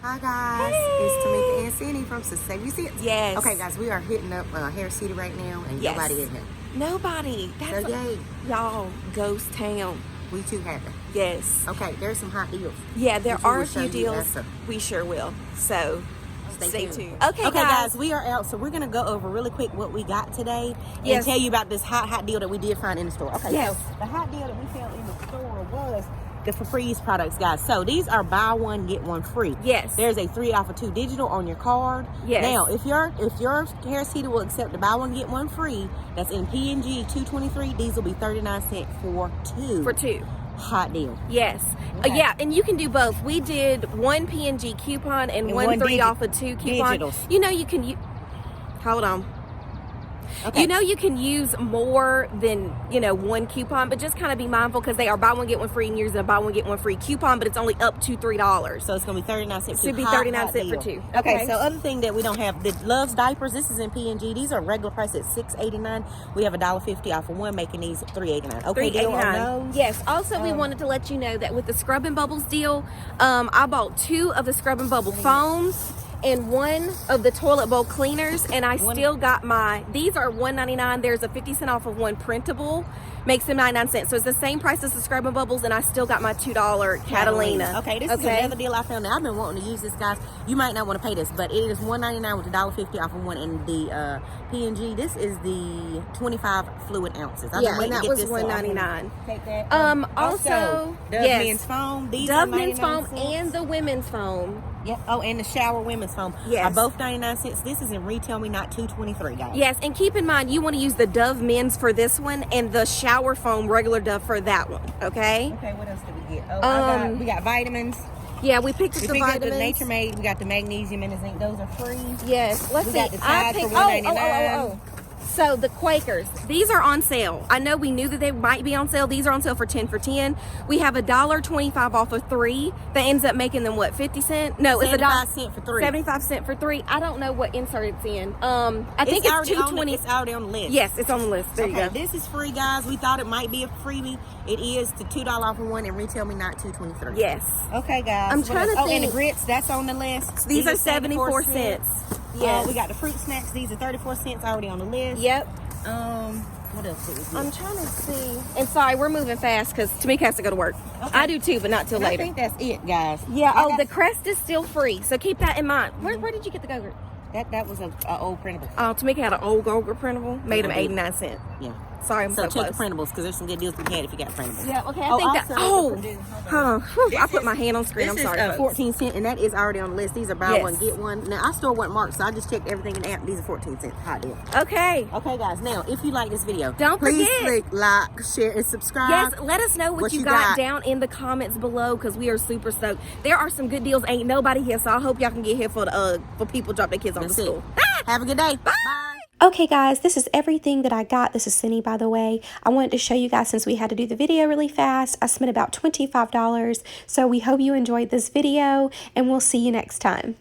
Hi guys, Hey. it's Tamika and Cindy from Save You See It. Yes. Okay guys, we are hitting up Hair City right now and Yes. nobody in here. Nobody. That's So yay, y'all, ghost town. we too happy. Yes. Okay, there's some hot deals. Yeah, there Which we are will a show few you deals. after. We sure will. So stay tuned. Okay, guys, we are out, so we're gonna go over really quick what we got today Yes. and tell you about this hot deal that we did find in the store. Okay, Yes. so the hot deal that we found in the store was the Febreze products, guys. So these are buy one get one free. Yes. There's a 3 off of 2 digital on your card. Yes. Now, if your Hair City will accept the buy one get one free, that's in PNG 223. These will be 39 cents for 2. For 2. Hot deal. Yes. Okay. Yeah, and you can do both. We did one PNG coupon and one 3 off of 2 coupon. digitals. You know you can hold on. Okay. You know you can use more than, one coupon, but just kind of be mindful because they are buy one get one free and yours a buy one get one free coupon, but it's only up to $3. So it's gonna be 39 cents. It should be 39 cents for 2. Okay, so other thing that we don't have, the Love's diapers. This is in PNG. These are regular price at $6.89. We have $1.50 off of one, making these $3.89. Okay, deal on those? Yes. Also, we wanted to let you know that with the Scrub and Bubbles deal, I bought 2 of the Scrub and Bubble foams and 1 of the toilet bowl cleaners, and I still got these are $1.99. There's a 50 cent off of one printable, makes them 99 cents. So it's the same price as the Scrub and Bubbles, and I still got my $2 Catalina. Okay, this is another deal I found. Now, I've been wanting to use this, guys. You might not want to pay this, but it is $1.99 with $1.50 off of one. And the PNG, this is the 25 fluid ounces. I've been waiting and that to get was this, so $1.99. Take that. Also, Dove yes, men's foam. These Dove are men's 99 foam cents. and the women's foam. Yeah. Oh, and the shower women's foam. Yes. Are both 99 cents. This is in Retail Me Not 223, guys. Yes, and keep in mind you want to use the Dove men's for this one and the shower foam regular Dove for that one. Okay. Okay. What else did we get? Oh, we got vitamins. Yeah, we picked up We the picked up vitamins. the Nature Made. We got the magnesium and the zinc. Those are free. Yes. Let's We see. got the Tide for $1.99. So the Quakers, these are on sale. I know we knew that they might be on sale. These are on sale for 10 for 10. We have $1.25 off of 3. That ends up making them what, 50 cents? No, it's $0.75 for 3. 75 cents for 3. I don't know what insert it's in. I think it's $2.20. It's already on the list. Yes, it's on the list. There you go. This is free, guys. We thought it might be a freebie. It is the $2 off of one and Retail Me Not 223. Yes. Okay, guys. I'm trying to and think. the grits, that's on the list. These are 74 cents. Yes. We got the fruit snacks. These are 34 cents already on the list. Yep. What else did we get? I'm trying to see. And sorry, we're moving fast because Tamika has to go to work. Okay. I do too, but not till And later. I think that's it, guys. Yeah. The crest is still free, so keep that in mind. Where did you get the Go-Gurt? That was an old printable. Oh, Tamika had an old Go-Gurt printable. Made them 89 cents. Yeah. Sorry, I'm so check close. the printables because there's some good deals we can have if you got printables. Yeah. Okay. I think that. I put my hand on screen. I'm sorry. This is folks. 14 cents, and that is already on the list. These are buy Yes. one get one. Now I still want marked, so I just checked everything in the app. These are 14 cents. Hot deal. Okay. Okay, guys. Now, if you like this video, Don't please forget. click like, share, and subscribe. Yes, let us know what you got down in the comments below because we are super stoked. There are some good deals. Ain't nobody here, so I hope y'all can get here for people drop their kids off to school. Have a good day. Bye. Okay guys, this is everything that I got. This is Cindy, by the way. I wanted to show you guys since we had to do the video really fast. I spent about $25. So we hope you enjoyed this video and we'll see you next time.